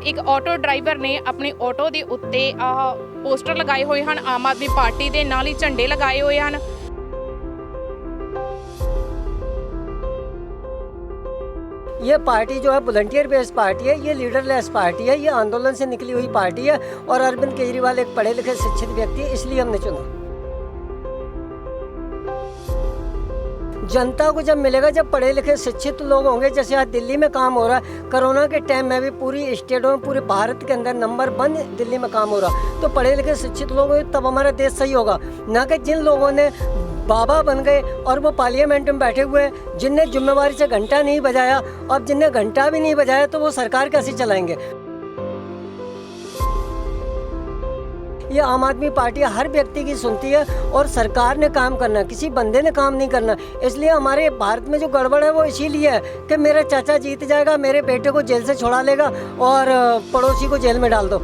एक auto driver ने अपने ऑटो के उत्ते पोस्टर लगाए हुए हैं आम आदमी पार्टी के, नाल ही झंडे लगाए हुए हैं। ये पार्टी जो है वॉलंटियर बेस्ड पार्टी है, ये लीडरलेस पार्टी है, ये आंदोलन से निकली हुई पार्टी है और अरविंद केजरीवाल एक पढ़े लिखे शिक्षित व्यक्ति है, इसलिए हमने चुना। जनता को जब मिलेगा, जब पढ़े लिखे शिक्षित लोग होंगे, जैसे आज दिल्ली में काम हो रहा है, कोरोना के टाइम में भी पूरी स्टेटों में, पूरे भारत के अंदर नंबर 1 दिल्ली में काम हो रहा, तो पढ़े लिखे शिक्षित लोग होंगे तब हमारा देश सही होगा। ना कि जिन लोगों ने बाबा बन गए और वो पार्लियामेंट में बैठे हुए हैं, जिनने जिम्मेवारी से घंटा नहीं बजाया, और जिनने घंटा भी नहीं बजाया तो वो सरकार कैसे चलाएंगे। ये आम आदमी पार्टी हर व्यक्ति की सुनती है और सरकार ने काम करना, किसी बंदे ने काम नहीं करना। इसलिए हमारे भारत में जो गड़बड़ है वो इसीलिए है कि मेरा चाचा जीत जाएगा, मेरे बेटे को जेल से छुड़ा लेगा और पड़ोसी को जेल में डाल दो।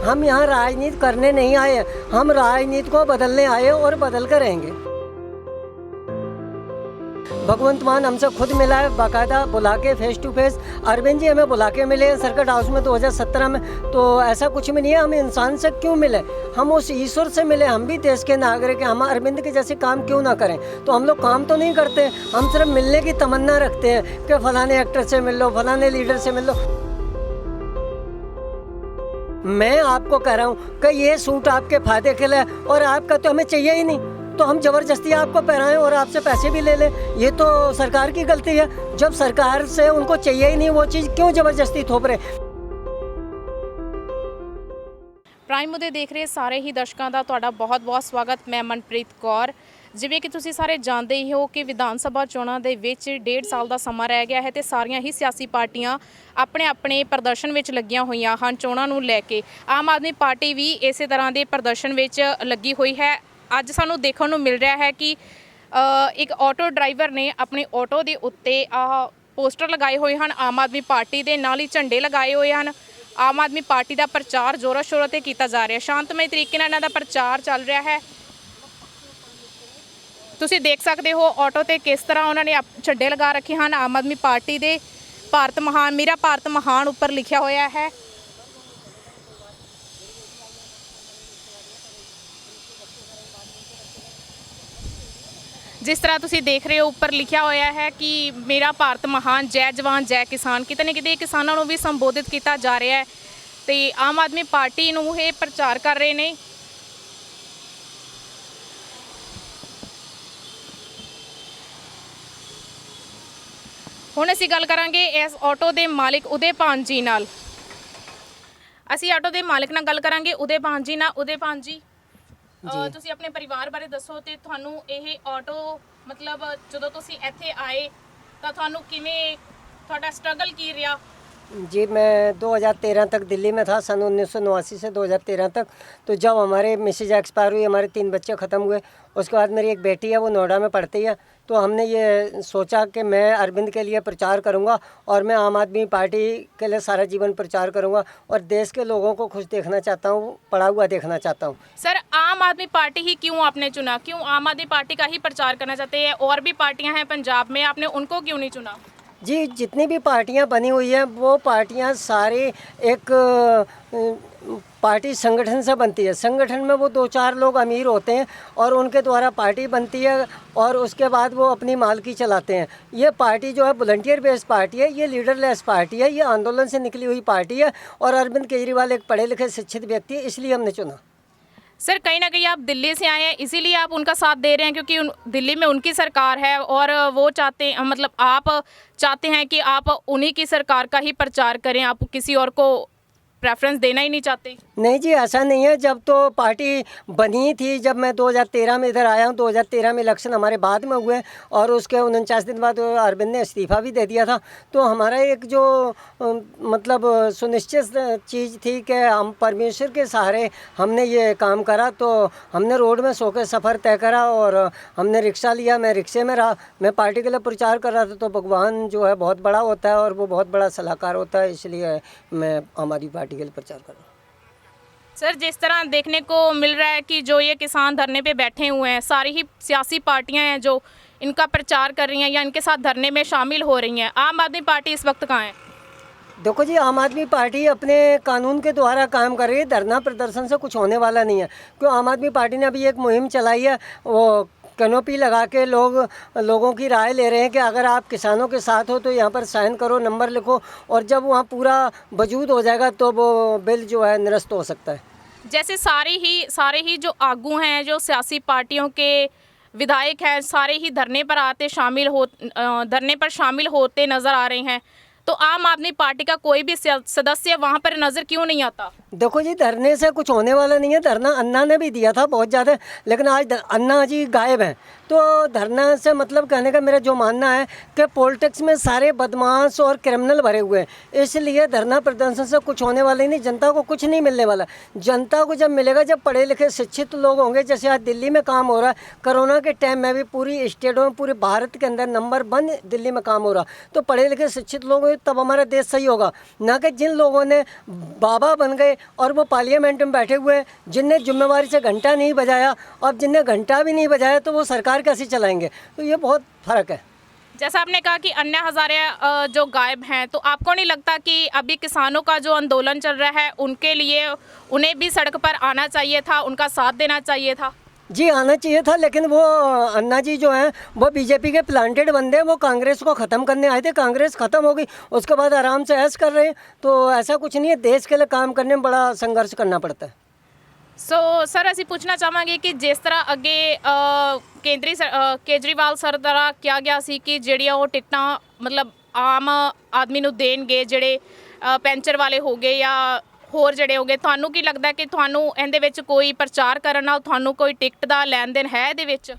हम यहाँ राजनीति करने नहीं आए, हम राजनीति को बदलने आए और बदल कर रहेंगे। भगवंत मान हमसे खुद मिला है, बाकायदा बुला के face to face. Arvind ji हमें बुला के मिले हैं सर्किट हाउस में 2017 में, तो ऐसा कुछ भी नहीं है। हम इंसान से क्यों मिले, हम उस ईश्वर से मिले। हम भी देश के नागरिक हैं, हम अरविंद के जैसे काम क्यों ना करें। तो हम लोग काम तो नहीं करते, हम सिर्फ मिलने की तमन्ना रखते हैं कि फलाने एक्टर से मिल लो, फलाने लीडर से मिल लो। मैं आपको कह रहा हूँ कि ये सूट आपके फायदे के लिए, और आपका तो हमें चाहिए ही नहीं, तो हम जबरदस्ती आपको पहनाएं और आपसे पैसे भी ले लें, ये तो सरकार की गलती है। जब सरकार से उनको चाहिए ही नहीं वो चीज़, क्यों जबरदस्ती थोप रहे। प्राइम मुद्दे देख रहे सारे ही दर्शकों का तुहाडा बहुत बहुत स्वागत। मैं मनप्रीत कौर। जिवें कि तुसीं सारे जानते ही हो कि विधान सभा चोणां दे विच 1.5 साल का समा रह गया है, तो सारियां ही सियासी पार्टियां अपने अपने प्रदर्शन में लगियां हुईयां हन चोणां नूं लैके। आम आदमी पार्टी भी इस तरह के प्रदर्शन में लगी हुई है। अज सानू देखने को मिल रहा है कि एक ऑटो ड्राइवर ने अपने ऑटो के उत्ते पोस्टर लगाए हुए हैं आम आदमी पार्टी के, नाल ही झंडे लगाए हुए हैं। आम आदमी पार्टी का प्रचार जोरों शोरों से किया जा रहा है, शांतमय तरीके नाल इन्हां दा प्रचार चल रहा है। तुसीं देख सकते हो ऑटो ते किस तरह उन्होंने झंडे लगा रखे हैं आम आदमी पार्टी के। भारत महान, मेरा भारत महान उपर लिखा होया है। जिस तरह तुसीं देख रहे हो ऊपर लिखा होया है कि मेरा भारत महान, जय जवान जय किसान। किते न किते किसानों को भी संबोधित किया जा रहा है, तो आम आदमी पार्टी नूं ये प्रचार कर रहे हैं। हुण असीं गल करांगे इस ऑटो के मालिक उदयपान जी नाल। असीं ऑटो के मालिक नाल गल करांगे उदयपान जी नाल। उदयपान जी, तुसीं अपने परिवार बारे दसो ते तुहानूं इह ऑटो मतलब जदों तुसीं इत्थे आए तां तुहानूं किवें तुहाडा स्ट्रगल की रहा? जी, मैं 2013 तक दिल्ली में था, सन 1989 से 2013 तक। तो जब हमारे मिसेज एक्सपायर हुई, हमारे 3 बच्चे ख़त्म हुए, उसके बाद मेरी एक बेटी है, वो नोएडा में पढ़ती है। तो हमने ये सोचा कि मैं अरविंद के लिए प्रचार करूंगा और मैं आम आदमी पार्टी के लिए सारा जीवन प्रचार करूंगा और देश के लोगों को खुश देखना चाहता हूं, पढ़ा हुआ देखना चाहता हूं। सर, आम आदमी पार्टी ही क्यों आपने चुना? क्यों आम आदमी पार्टी का ही प्रचार करना चाहते हैं? और भी पार्टियाँ हैं पंजाब में, आपने उनको क्यों नहीं चुना? जी, जितनी भी पार्टियां बनी हुई हैं वो पार्टियां सारी एक पार्टी संगठन से बनती है। संगठन में वो 2-4 लोग अमीर होते हैं और उनके द्वारा पार्टी बनती है और उसके बाद वो अपनी मालकी चलाते हैं। ये पार्टी जो है वॉलंटियर बेस्ड पार्टी है, ये लीडरलेस पार्टी है, ये आंदोलन से निकली हुई पार्टी है और अरविंद केजरीवाल एक पढ़े लिखे शिक्षित व्यक्ति है, इसलिए हमने चुना। सर, कहीं ना कहीं आप दिल्ली से आए हैं, इसीलिए आप उनका साथ दे रहे हैं क्योंकि दिल्ली में उनकी सरकार है और वो चाहते हैं, मतलब आप चाहते हैं कि आप उन्हीं की सरकार का ही प्रचार करें, आप किसी और को प्रेफरेंस देना ही नहीं चाहते? नहीं जी, ऐसा नहीं है। जब तो पार्टी बनी थी, जब मैं 2013 में इधर आया हूँ, 2013 में इलेक्शन हमारे बाद में हुए और उसके 49 दिन बाद अरविंद ने इस्तीफ़ा भी दे दिया था। तो हमारा एक जो मतलब सुनिश्चित चीज़ थी कि हम परमेश्वर के सहारे हमने ये काम करा। तो हमने रोड में सो के सफ़र तय करा और हमने रिक्शा लिया, मैं रिक्शे में रहा, मैं पार्टी के लिए प्रचार कर रहा था। तो भगवान जो है बहुत बड़ा होता है और वो बहुत बड़ा सलाहकार होता है, इसलिए मैं आम आदमी पार्टी के लिए प्रचार कर रहा हूँ। सर, जिस तरह देखने को मिल रहा है कि जो ये किसान धरने पे बैठे हुए हैं, सारी ही सियासी पार्टियां हैं जो इनका प्रचार कर रही हैं या इनके साथ धरने में शामिल हो रही हैं। आम आदमी पार्टी इस वक्त कहाँ है? देखो जी, आम आदमी पार्टी अपने कानून के द्वारा काम कर रही है। धरना प्रदर्शन से कुछ होने वाला नहीं है, क्यों आम आदमी पार्टी ने अभी एक मुहिम चलाई है, वो कैनोपी लगा के लोगों की राय ले रहे हैं कि अगर आप किसानों के साथ हो तो यहाँ पर साइन करो, नंबर लिखो, और जब वहाँ पूरा वजूद हो जाएगा तो वो बिल जो है निरस्त हो सकता है। जैसे सारे ही जो आगू हैं, जो सियासी पार्टियों के विधायक हैं, सारे ही धरने पर शामिल होते नज़र आ रहे हैं, तो आम आदमी पार्टी का कोई भी सदस्य वहाँ पर नज़र क्यों नहीं आता? देखो जी, धरने से कुछ होने वाला नहीं है। धरना अन्ना ने भी दिया था बहुत ज़्यादा, लेकिन आज अन्ना जी गायब हैं। तो धरना से मतलब कहने का मेरा जो मानना है कि पॉलिटिक्स में सारे बदमाश और क्रिमिनल भरे हुए हैं, इसलिए धरना प्रदर्शन से कुछ होने वाला ही नहीं। जनता को कुछ नहीं मिलने वाला। जनता को जब मिलेगा, जब पढ़े लिखे शिक्षित लोग होंगे, जैसे आज दिल्ली में काम हो रहा है, कोरोना के टाइम में भी पूरी स्टेटों में, पूरे भारत के अंदर नंबर 1 दिल्ली में काम हो रहा, तो पढ़े लिखे शिक्षित लोग होंगे तब हमारा देश सही होगा। ना कि जिन लोगों ने बाबा बन गए और वो पार्लियामेंट में बैठे हुए हैं, जिनने जिम्मेवारी से घंटा नहीं बजाया, और जिनने घंटा भी नहीं बजाया तो वो सरकार कैसे चलाएंगे? तो ये बहुत फ़र्क है। जैसा आपने कहा कि अन्ना हज़ारे जो गायब हैं, तो आपको नहीं लगता कि अभी किसानों का जो आंदोलन चल रहा है उनके लिए उन्हें भी सड़क पर आना चाहिए था, उनका साथ देना चाहिए था? जी, आना चाहिए था, लेकिन वो अन्ना जी जो हैं वो बीजेपी के प्लांटेड बंदे हैं। वो कांग्रेस को ख़त्म करने आए थे, कांग्रेस ख़त्म हो गई, उसके बाद आराम से ऐश कर रहे हैं। तो ऐसा कुछ नहीं है, देश के लिए काम करने में बड़ा संघर्ष करना पड़ता है। सर ਅਸੀਂ ਪੁੱਛਣਾ ਚਾਹਾਂਗੇ ਕਿ ਜਿਸ ਤਰ੍ਹਾਂ ਅੱਗੇ ਕੇਜਰੀਵਾਲ ਸਰ ਦੁਆਰਾ ਕਿਹਾ ਗਿਆ ਸੀ ਕਿ ਜਿਹੜੀਆਂ ਉਹ ਟਿਕਟਾਂ ਮਤਲਬ ਆਮ ਆਦਮੀ ਨੂੰ ਦੇਣਗੇ, ਜਿਹੜੇ ਪੈਂਚਰ ਵਾਲੇ ਹੋ ਗਏ ਜਾਂ ਹੋਰ ਜਿਹੜੇ ਹੋ ਗਏ, ਤੁਹਾਨੂੰ ਕੀ ਲੱਗਦਾ ਕਿ ਤੁਹਾਨੂੰ ਇਹਦੇ ਵਿੱਚ ਕੋਈ ਪ੍ਰਚਾਰ ਕਰਨ ਨਾਲ ਤੁਹਾਨੂੰ ਕੋਈ ਟਿਕਟ ਦਾ ਲੈਣ ਦੇਣ ਹੈ ਇਹਦੇ ਵਿੱਚ?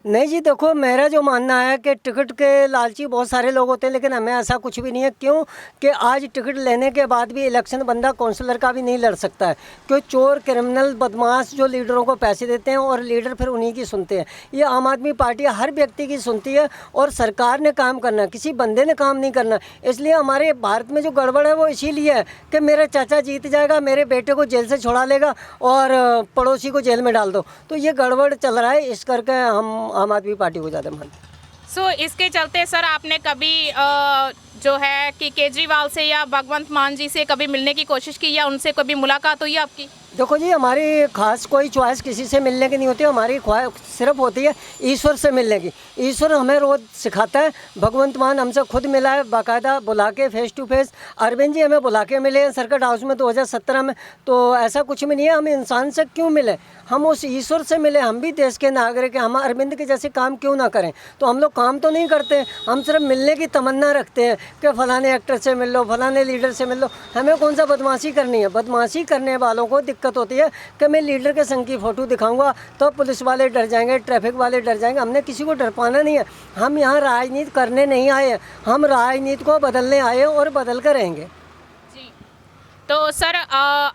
नहीं जी, देखो मेरा जो मानना है कि टिकट के लालची बहुत सारे लोग होते हैं, लेकिन हमें ऐसा कुछ भी नहीं है। क्यों कि आज टिकट लेने के बाद भी इलेक्शन बंदा काउंसलर का भी नहीं लड़ सकता है, क्योंकि चोर क्रिमिनल बदमाश जो लीडरों को पैसे देते हैं और लीडर फिर उन्हीं की सुनते हैं। ये आम आदमी पार्टी हर व्यक्ति की सुनती है, और सरकार ने काम करना है, किसी बंदे ने काम नहीं करना। इसलिए हमारे भारत में जो गड़बड़ है वो इसीलिए है कि मेरा चाचा जीत जाएगा, मेरे बेटे को जेल से छुड़ा लेगा और पड़ोसी को जेल में डाल दो। तो ये गड़बड़ चल रहा है, इस करके हम आम आदमी पार्टी को ज़्यादा मानते। इसके चलते सर आपने कभी जो है कि केजरीवाल से या भगवंत मान जी से कभी मिलने की कोशिश की या उनसे कभी मुलाकात हुई आपकी? देखो जी, हमारी खास कोई चॉइस किसी से मिलने की नहीं होती। हमारी ख्वाहिश सिर्फ होती है ईश्वर से मिलने की। ईश्वर हमें रोज़ सिखाता है। भगवंत मान हमसे खुद मिला है, बाकायदा बुला के face to face. Arvind ji हमें बुला के मिले हैं सर्किट हाउस में 2017 में। तो ऐसा कुछ भी नहीं है, हम इंसान से क्यों मिले, हम उस ईश्वर से मिले। हम भी देश के नागरिक हैं, हम अरविंद के जैसे काम क्यों ना करें? तो हम लोग काम तो नहीं करते, हम सिर्फ मिलने की तमन्ना रखते हैं कि फ़लाने एक्टर से मिल लो, फ़लाने लीडर से मिल लो। हमें कौन सा बदमाशी करनी है? बदमाशी करने वालों को दिक्कत होती है कि मैं लीडर के संग की फ़ोटो दिखाऊंगा तो पुलिस वाले डर जाएंगे, ट्रैफिक वाले डर जाएंगे। हमने किसी को डर पाना नहीं है। हम यहाँ राजनीति करने नहीं आए हैं, हम राजनीति को बदलने आए हैं और बदल कर रहेंगे। जी, तो सर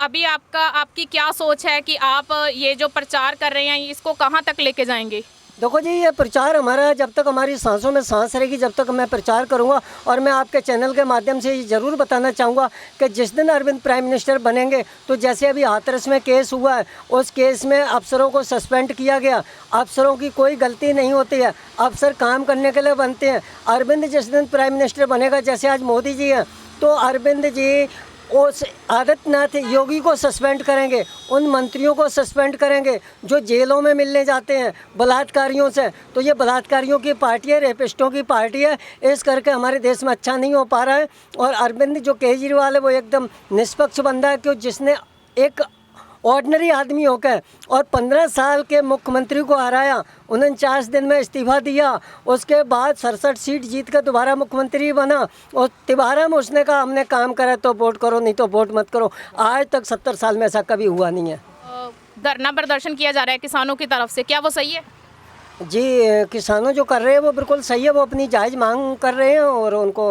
अभी आपकी क्या सोच है कि आप ये जो प्रचार कर रहे हैं इसको कहाँ तक लेके जाएंगे? देखो जी, ये प्रचार हमारा जब तक हमारी सांसों में सांस रहेगी, जब तक मैं प्रचार करूंगा। और मैं आपके चैनल के माध्यम से ये ज़रूर बताना चाहूँगा कि जिस दिन अरविंद प्राइम मिनिस्टर बनेंगे, तो जैसे अभी हाथरस में केस हुआ है, उस केस में अफसरों को सस्पेंड किया गया। अफसरों की कोई गलती नहीं होती है, अफसर काम करने के लिए बनते हैं। अरविंद जिस दिन प्राइम मिनिस्टर बनेगा, जैसे आज मोदी जी हैं, तो अरविंद जी उस आदित्यनाथ योगी को सस्पेंड करेंगे, उन मंत्रियों को सस्पेंड करेंगे जो जेलों में मिलने जाते हैं बलात्कारियों से। तो ये बलात्कारियों की पार्टी है, रेपिस्टों की पार्टी है। इस करके हमारे देश में अच्छा नहीं हो पा रहा है। और अरविंद जो केजरीवाल है वो एकदम निष्पक्ष बंदा है, क्यों जिसने एक ऑर्डिनरी आदमी होकर और 15 साल के मुख्यमंत्री को हराया, 49 दिन में इस्तीफा दिया, उसके बाद 67 सीट जीत कर दोबारा मुख्यमंत्री बना, और तिबारा में उसने कहा हमने काम करा तो वोट करो, नहीं तो वोट मत करो। आज तक 70 साल में ऐसा कभी हुआ नहीं है। धरना प्रदर्शन किया जा रहा है किसानों की तरफ से, क्या वो सही है? जी, किसानों जो कर रहे हैं वो बिल्कुल सही है। वो अपनी जायज़ मांग कर रहे हैं, और उनको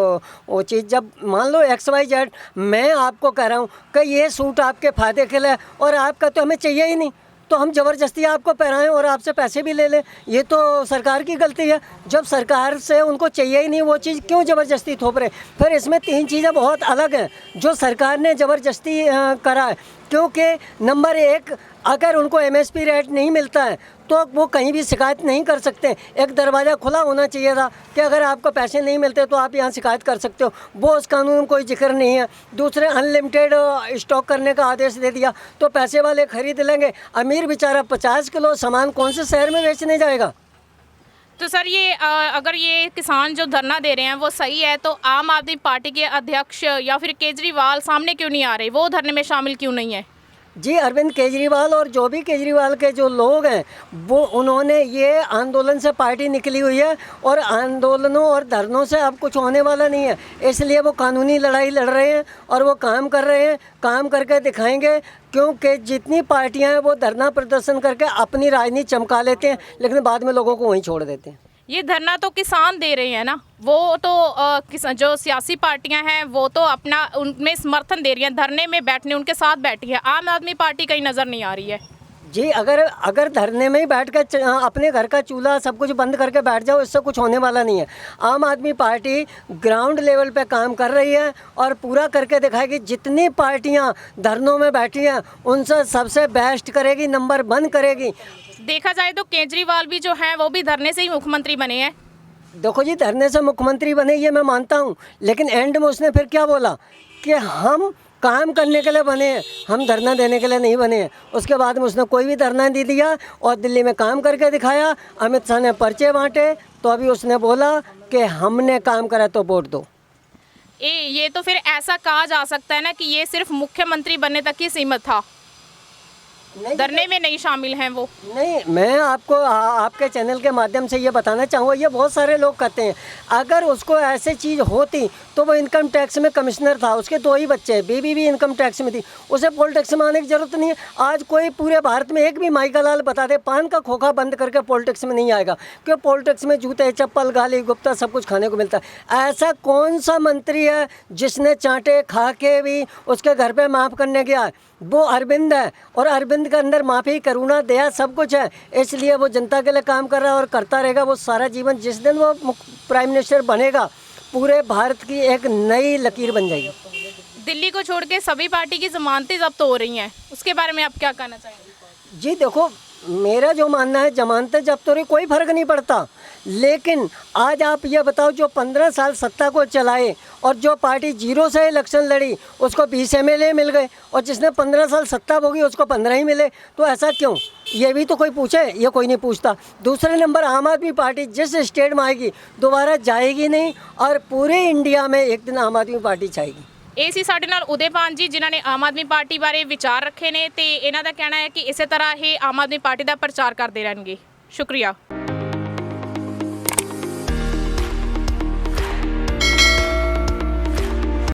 वो चीज़ जब मान लो XYZ, मैं आपको कह रहा हूँ कि ये सूट आपके फ़ायदे के लिए, और आपका तो हमें चाहिए ही नहीं, तो हम ज़बरदस्ती आपको पहनाएं और आपसे पैसे भी ले लें, ये तो सरकार की गलती है। जब सरकार से उनको चाहिए ही नहीं वो चीज़, क्यों ज़बरदस्ती थोप रहे? फिर इसमें 3 चीज़ें बहुत अलग हैं जो सरकार ने ज़बरदस्ती करा है। क्योंकि नंबर एक, अगर उनको एमएसपी रेट नहीं मिलता है तो वो कहीं भी शिकायत नहीं कर सकते। एक दरवाज़ा खुला होना चाहिए था कि अगर आपको पैसे नहीं मिलते तो आप यहाँ शिकायत कर सकते हो, वो उस कानून में कोई जिक्र नहीं है। दूसरे, अनलिमिटेड स्टॉक करने का आदेश दे दिया तो पैसे वाले खरीद लेंगे, अमीर बेचारा 50 किलो सामान कौन से शहर में बेचने जाएगा। तो सर ये अगर ये किसान जो धरना दे रहे हैं वो सही है तो आम आदमी पार्टी के अध्यक्ष या फिर केजरीवाल सामने क्यों नहीं आ रहे, वो धरने में शामिल क्यों नहीं है? जी, अरविंद केजरीवाल और जो भी केजरीवाल के जो लोग हैं वो, उन्होंने ये आंदोलन से पार्टी निकली हुई है और आंदोलनों और धरनों से अब कुछ होने वाला नहीं है, इसलिए वो कानूनी लड़ाई लड़ रहे हैं और वो काम कर रहे हैं, काम करके दिखाएंगे। क्योंकि जितनी पार्टियां हैं वो धरना प्रदर्शन करके अपनी राजनीति चमका लेते हैं, लेकिन बाद में लोगों को वहीं छोड़ देते हैं। ये धरना तो किसान दे रहे हैं ना, वो तो जो सियासी पार्टियां हैं वो तो अपना उनमें समर्थन दे रही हैं, धरने में बैठने उनके साथ बैठी है। आम आदमी पार्टी कहीं नज़र नहीं आ रही है। जी, अगर धरने में ही बैठ कर अपने घर का चूल्हा सब कुछ बंद करके बैठ जाओ, इससे कुछ होने वाला नहीं है। आम आदमी पार्टी ग्राउंड लेवल पे काम कर रही है और पूरा करके दिखाएगी। जितनी पार्टियां धरनों में बैठी हैं उनसे सबसे बेस्ट करेगी, नंबर 1 करेगी। देखा जाए तो केजरीवाल भी जो हैं वो भी धरने से ही मुख्यमंत्री बने हैं। देखो जी, धरने से मुख्यमंत्री बने ये मैं मानता हूँ, लेकिन एंड में उसने फिर क्या बोला कि हम काम करने के लिए बने हैं, हम धरना देने के लिए नहीं बने हैं। उसके बाद में उसने कोई भी धरना नहीं दिया और दिल्ली में काम करके दिखाया। अमित शाह ने पर्चे बांटे तो अभी उसने बोला कि हमने काम करा तो वोट दो। ये तो फिर ऐसा कहा जा सकता है ना कि ये सिर्फ मुख्यमंत्री बनने तक ही सीमित था, धरने में नहीं शामिल हैं वो। नहीं, मैं आपको आपके चैनल के माध्यम से ये बताना चाहूँगा, ये बहुत सारे लोग कहते हैं अगर उसको ऐसे चीज़ होती तो वो इनकम टैक्स में कमिश्नर था, उसके 2 ही बच्चे हैं, बीवी भी इनकम टैक्स में थी, उसे पोल टैक्स में आने की ज़रूरत नहीं है। आज कोई पूरे भारत में एक भी माइका लाल बता दे पान का खोखा बंद करके पोल टैक्स में नहीं आएगा, क्योंकि पोल टैक्स में जूते, चप्पल, गाली गुप्ता सब कुछ खाने को मिलता है। ऐसा कौन सा मंत्री है जिसने चांटे खा के भी उसके घर पर माफ़ करने गया? वो अरविंद है और अरविंद के अंदर माफ़ी, करुणा, दया सब कुछ है, इसलिए वो जनता के लिए काम कर रहा है और करता रहेगा वो सारा जीवन। जिस दिन वो प्राइम मिनिस्टर बनेगा पूरे भारत की एक नई लकीर बन जाएगी। दिल्ली को छोड़ के सभी पार्टी की जमानतें जब्त हो रही हैं, उसके बारे में आप क्या कहना चाहेंगे? जी देखो, मेरा जो मानना है जमानतें जब्त हो रही कोई फ़र्क नहीं पड़ता, लेकिन आज आप ये बताओ जो 15 साल सत्ता को चलाए और जो पार्टी 0 से इलेक्शन लड़ी उसको 20 एमएलए मिल गए और जिसने 15 साल सत्ता भोगी उसको 15 ही मिले, तो ऐसा क्यों? ये भी तो कोई पूछे, ये कोई नहीं पूछता। दूसरे नंबर, आम आदमी पार्टी जिस स्टेट में आएगी दोबारा जाएगी नहीं और पूरे इंडिया में एक दिन आम आदमी पार्टी छाएगी। ਇਹ ਸੀ ਸਾਡੇ ਨਾਲ ਉਦੇਪਾਨ ਜੀ, ਜਿਨ੍ਹਾਂ ਨੇ ਆਮ ਆਦਮੀ ਪਾਰਟੀ ਬਾਰੇ ਵਿਚਾਰ ਰੱਖੇ ਨੇ ਤੇ ਇਹਨਾਂ ਦਾ ਕਹਿਣਾ ਹੈ ਕਿ ਇਸੇ ਤਰ੍ਹਾਂ ਇਹ ਆਮ ਆਦਮੀ ਪਾਰਟੀ ਦਾ ਪ੍ਰਚਾਰ ਕਰਦੇ ਰਹਿਣਗੇ। ਸ਼ੁਕਰੀਆ।